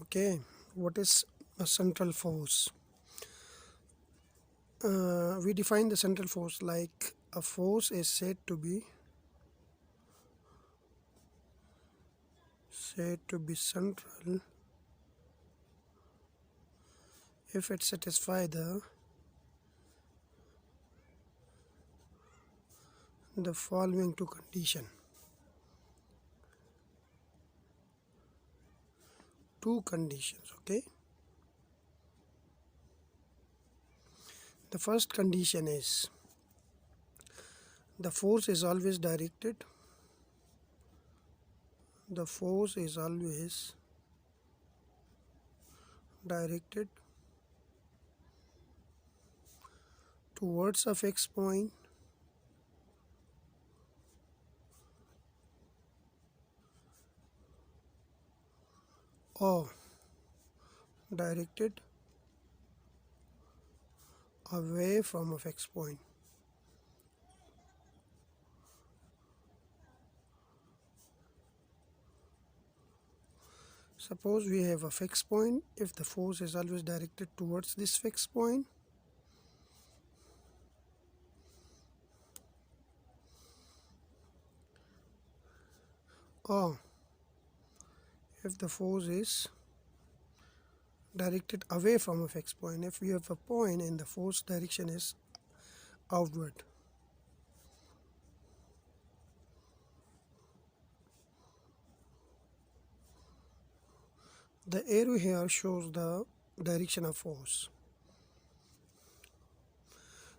Okay, what is a central force? We define the central force like a force is said to be central if it satisfies the following two conditions. Two conditions, okay? The first condition is the force is always directed. The force is always directed towards a fixed point or directed away from a fixed point. Suppose we have a fixed point. If the force is always directed towards this fixed point, or if the force is directed away from a fixed point, if we have a point and the force direction is outward. The arrow here shows the direction of force.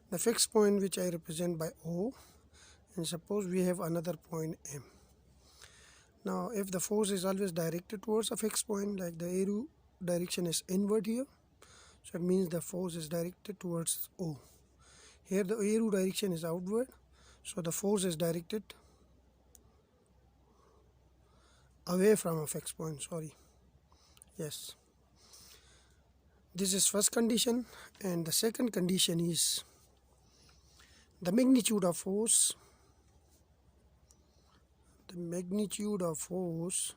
The fixed point which I represent by O, and suppose we have another point M. Now if the force is always directed towards a fixed point, like the arrow direction is inward here, so it means the force is directed towards O. Here the arrow direction is outward, so the force is directed away from a fixed point, yes. This is first condition, and the second condition is the magnitude of force. The magnitude of force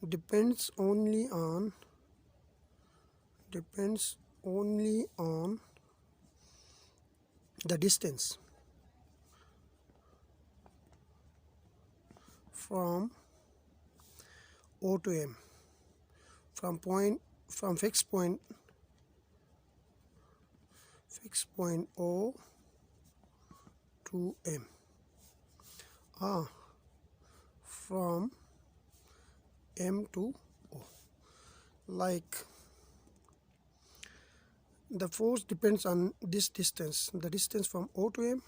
depends only on the distance from O to M, from fixed point O to M, from M to O. Like the force depends on this distance, the distance from O to M,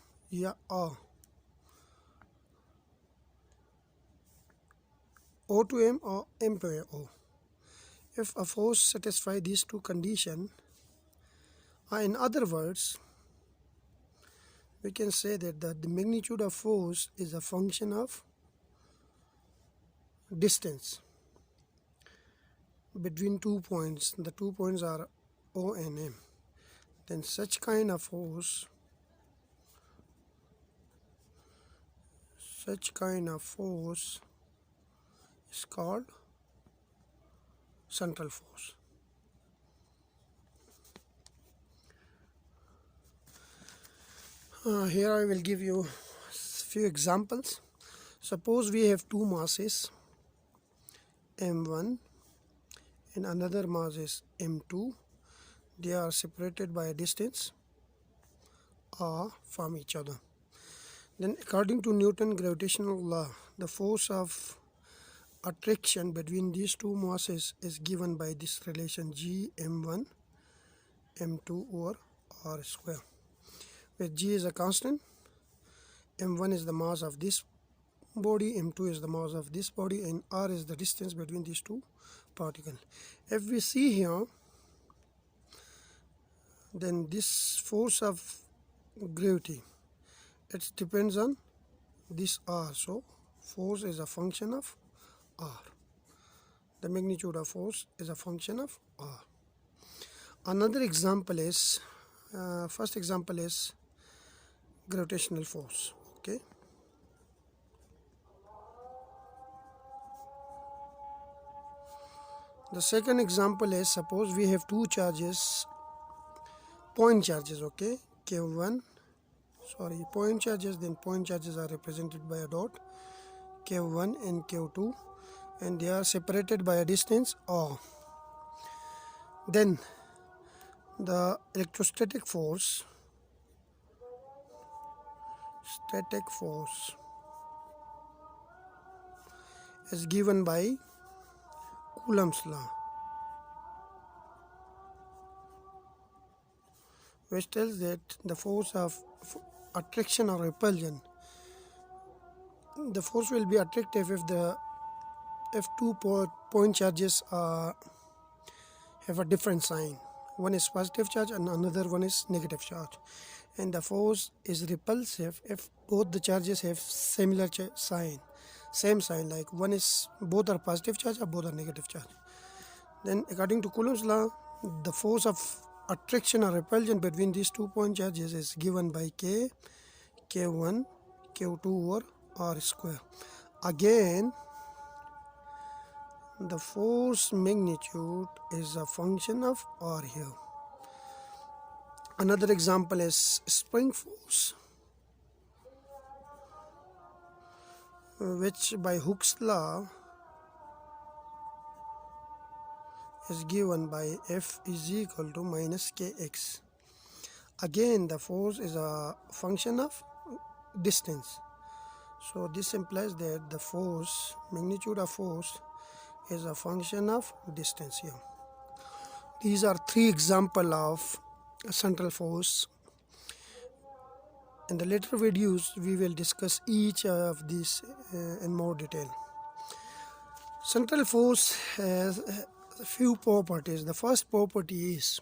O to M or M to O. If a force satisfies these two conditions, in other words, we can say that the magnitude of force is a function of distance between 2 points. The 2 points are O and M. Then such kind of force is called central force. Here I will give you a few examples. Suppose we have two masses, M1 and another mass is M2. They are separated by a distance r from each other. Then according to Newton's gravitational law, the force of attraction between these two masses is given by this relation G M1 M2 over r square, where G is a constant, M1 is the mass of this body, M2 is the mass of this body, and r is the distance between these two particles. If we see here, then this force of gravity, it depends on this r, so force is a function of r. The magnitude of force is a function of r. Another example is, first example is gravitational force. Okay, The second example is, suppose we have two charges, point charges, okay, Q1, point charges, then point charges are represented by a dot, Q1 and Q2, and they are separated by a distance R. Then the electrostatic force, is given by Coulomb's law, which tells that the force of attraction or repulsion, the force will be attractive if two point charges have a different sign. One is positive charge and another one is negative charge, and the force is repulsive if both the charges have similar sign, same sign, like both are positive charge or both are negative charge. Then according to Coulomb's law, the force of attraction or repulsion between these 2 point charges is given by K1, Q2 over R square. Again, the force magnitude is a function of R here. Another example is spring force, which by Hooke's law is given by F is equal to minus Kx. Again, the force is a function of distance. So this implies that the magnitude of force is a function of distance here. These are three examples of central force. In the later videos, we will discuss each of these in more detail. Central force has a few properties. The first property is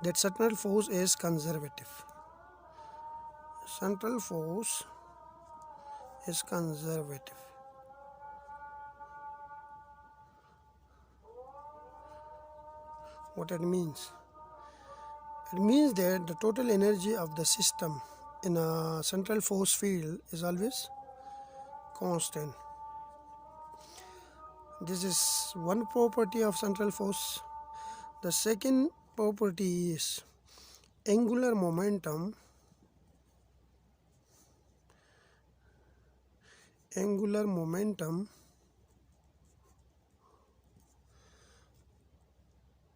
that central force is conservative. Central force is conservative. What it means? It means that the total energy of the system in a central force field is always constant. This is one property of central force. The second property is angular momentum. Angular momentum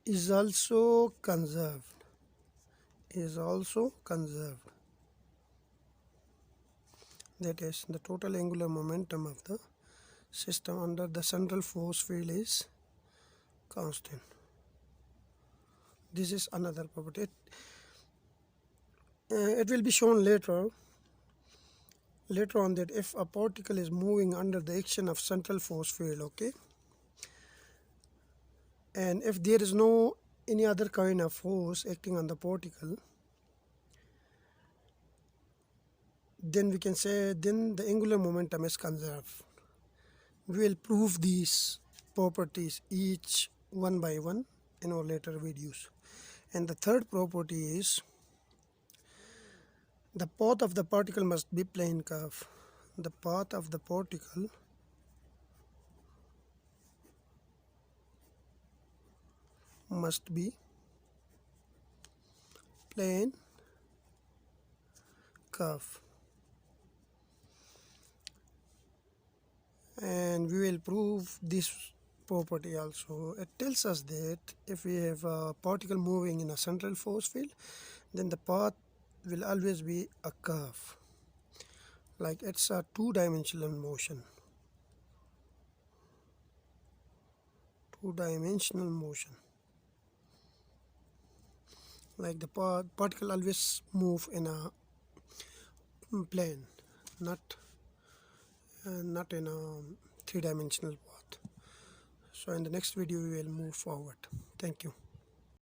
is also conserved. That is, the total angular momentum of the system under the central force field is constant. This is another property. It will be shown later on that if a particle is moving under the action of central force field, okay, and if there is no any other kind of force acting on the particle, then we can say then the angular momentum is conserved. We will prove these properties each one by one in our later videos. And the third property is the path of the particle must be plane curve. The path of the particle must be plane curve. And we will prove this property also. It tells us that if we have a particle moving in a central force field, then the path will always be a curve, like it's a two-dimensional motion. Like the particle always move in a plane, not in a three-dimensional path. So in the next video we will move forward. Thank you.